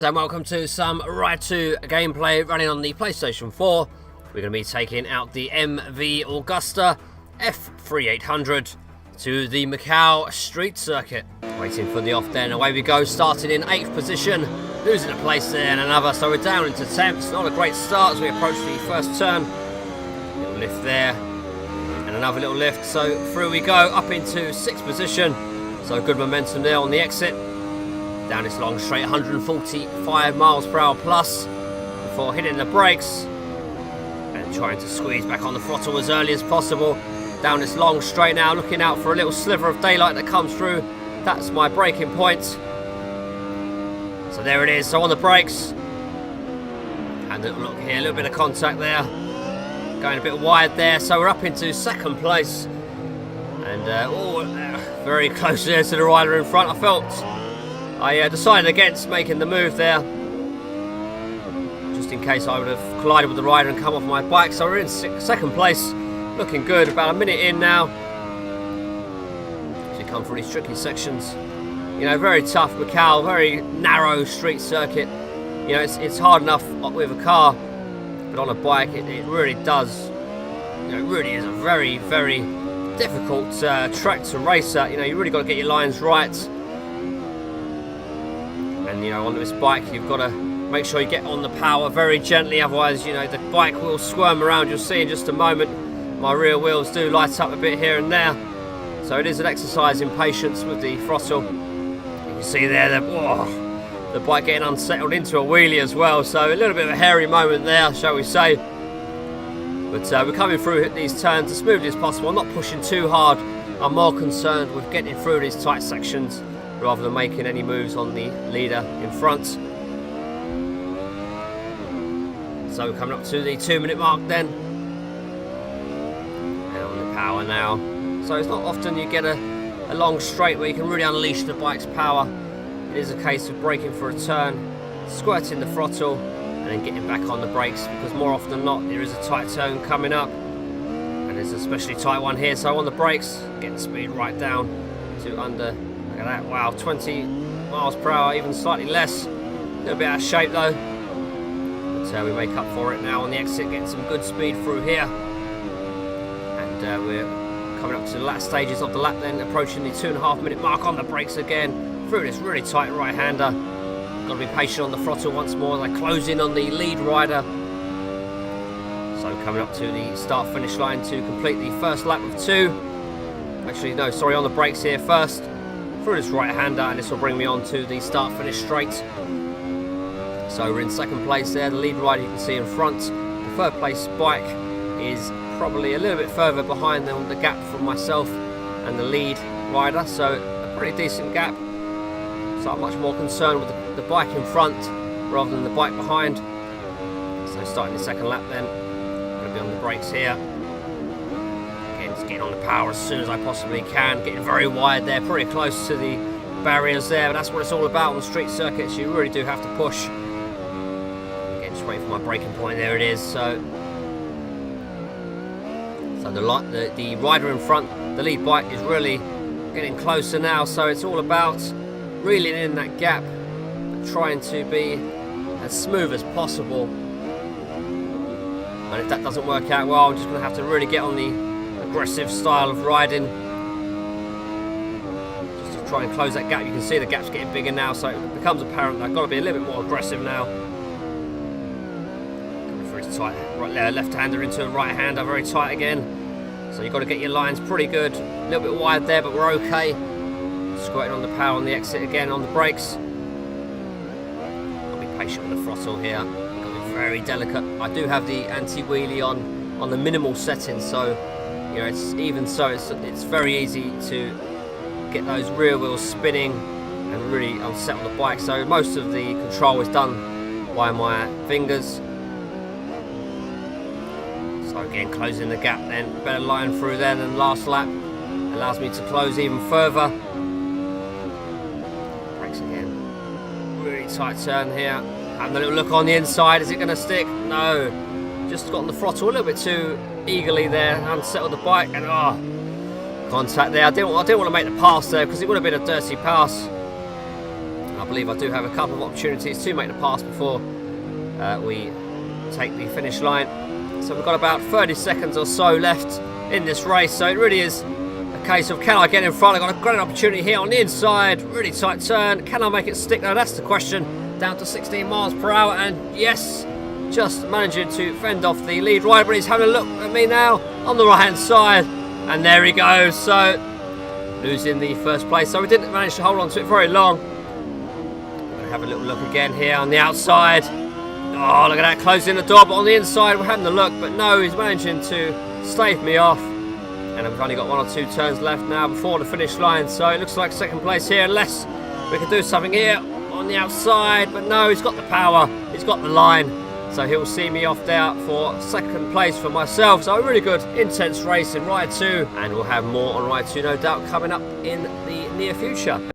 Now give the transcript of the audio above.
And welcome to some Ride 2 gameplay running on the PlayStation 4. We're going to be taking out the MV Augusta F3800 to the Macau street circuit. Waiting for the off then, away we go, starting in 8th position, losing a place there and another, so we're down into 10th. Not a great start as we approach the first turn. Little lift there, and another little lift, so through we go, up into 6th position. So good momentum there on the exit. Down this long straight, 145 miles per hour plus, before hitting the brakes and trying to squeeze back on the throttle as early as possible. Down this long straight now, looking out for a little sliver of daylight that comes through. That's my braking point. So there it is, so on the brakes. And a look here, a little bit of contact there. Going a bit wide there, so we're up into 2nd place. And very close there to the rider in front. I decided against making the move there, just in case I would have collided with the rider and come off my bike. So we're in 2nd place, looking good. About a minute in now. As we come through these tricky sections, you know, very tough Macau, very narrow street circuit. You know, it's hard enough with a car, but on a bike it really does. You know, it really is a very, very difficult track to race at. You know, you really got to get your lines right. And you know, on this bike you've got to make sure you get on the power very gently, otherwise you know the bike will squirm around. You'll see in just a moment my rear wheels do light up a bit here and there, so it is an exercise in patience with the throttle. You can see there the bike getting unsettled into a wheelie as well, so a little bit of a hairy moment there, shall we say. But we're coming through these turns as smoothly as possible. I'm not pushing too hard. I'm more concerned with getting through these tight sections rather than making any moves on the leader in front. So we're coming up to the 2-minute mark then. And on the power now. So it's not often you get a long straight where you can really unleash the bike's power. It is a case of braking for a turn, squirting the throttle, and then getting back on the brakes, because more often than not there is a tight turn coming up. And there's an especially tight one here, so on the brakes, get the speed right down to under, look at that, wow, 20 miles per hour, even slightly less. A little bit out of shape though. But we make up for it now on the exit, getting some good speed through here. And we're coming up to the last stages of the lap then, approaching the 2.5-minute mark on the brakes again, through this really tight right-hander. Got to be patient on the throttle once more. They close in on the lead rider. So coming up to the start-finish line to complete the first lap of 2. Actually, no, sorry, on the brakes here first. Through this right-hander, and this will bring me on to the start-finish straight. So we're in 2nd place there. The lead rider you can see in front. The 3rd place bike is probably a little bit further behind than the gap from myself and the lead rider. So a pretty decent gap. So I'm much more concerned with the bike in front rather than the bike behind. So starting the 2nd lap then. I'm going to be on the brakes here. Again, just getting on the power as soon as I possibly can. Getting very wide there, pretty close to the barriers there. But that's what it's all about on the street circuits. You really do have to push. Again, just waiting for my braking point. There it is. So the rider in front, the lead bike, is really getting closer now. So it's all about reeling in that gap, but trying to be as smooth as possible. And if that doesn't work out well, I'm just going to have to really get on the aggressive style of riding, just to try and close that gap. You can see the gap's getting bigger now, so it becomes apparent that I've got to be a little bit more aggressive now. Coming through this tight left-hander into a right-hander, very tight again. So you've got to get your lines pretty good. A little bit wide there, but we're okay. Squirting on the power on the exit again on the brakes. I'll be patient with the throttle here. Got to be very delicate. I do have the anti-wheelie on the minimal settings, so you know, it's very easy to get those rear wheels spinning and really unsettle the bike. So most of the control is done by my fingers. So again, closing the gap then, better line through there than last lap. Allows me to close even further. Tight turn here, having a little look on the inside. Is it going to stick? No, just got on the throttle a little bit too eagerly there, unsettled the bike, and contact there. I didn't want to make the pass there because it would have been a dirty pass. I believe I do have a couple of opportunities to make the pass before we take the finish line. So we've got about 30 seconds or so left in this race, so it really is a case of, can I get in front? I've got a great opportunity here on the inside, really tight turn. Can I make it stick? Now that's the question. Down to 16 miles per hour, and yes, just managing to fend off the lead rider, but he's having a look at me now on the right hand side, and there he goes. So losing the first place, so we didn't manage to hold on to it very long. I'm going to have a little look again here on the outside. Oh, look at that, closing the door, but on the inside we're having a look, but no, he's managing to stave me off. And we've only got 1 or 2 turns left now before the finish line, so it looks like second place here, unless we can do something here on the outside. But no, he's got the power, he's got the line, so he'll see me off there for second place for myself. So a really good intense race in Ride 2, and we'll have more on Ride 2 no doubt coming up in the near future.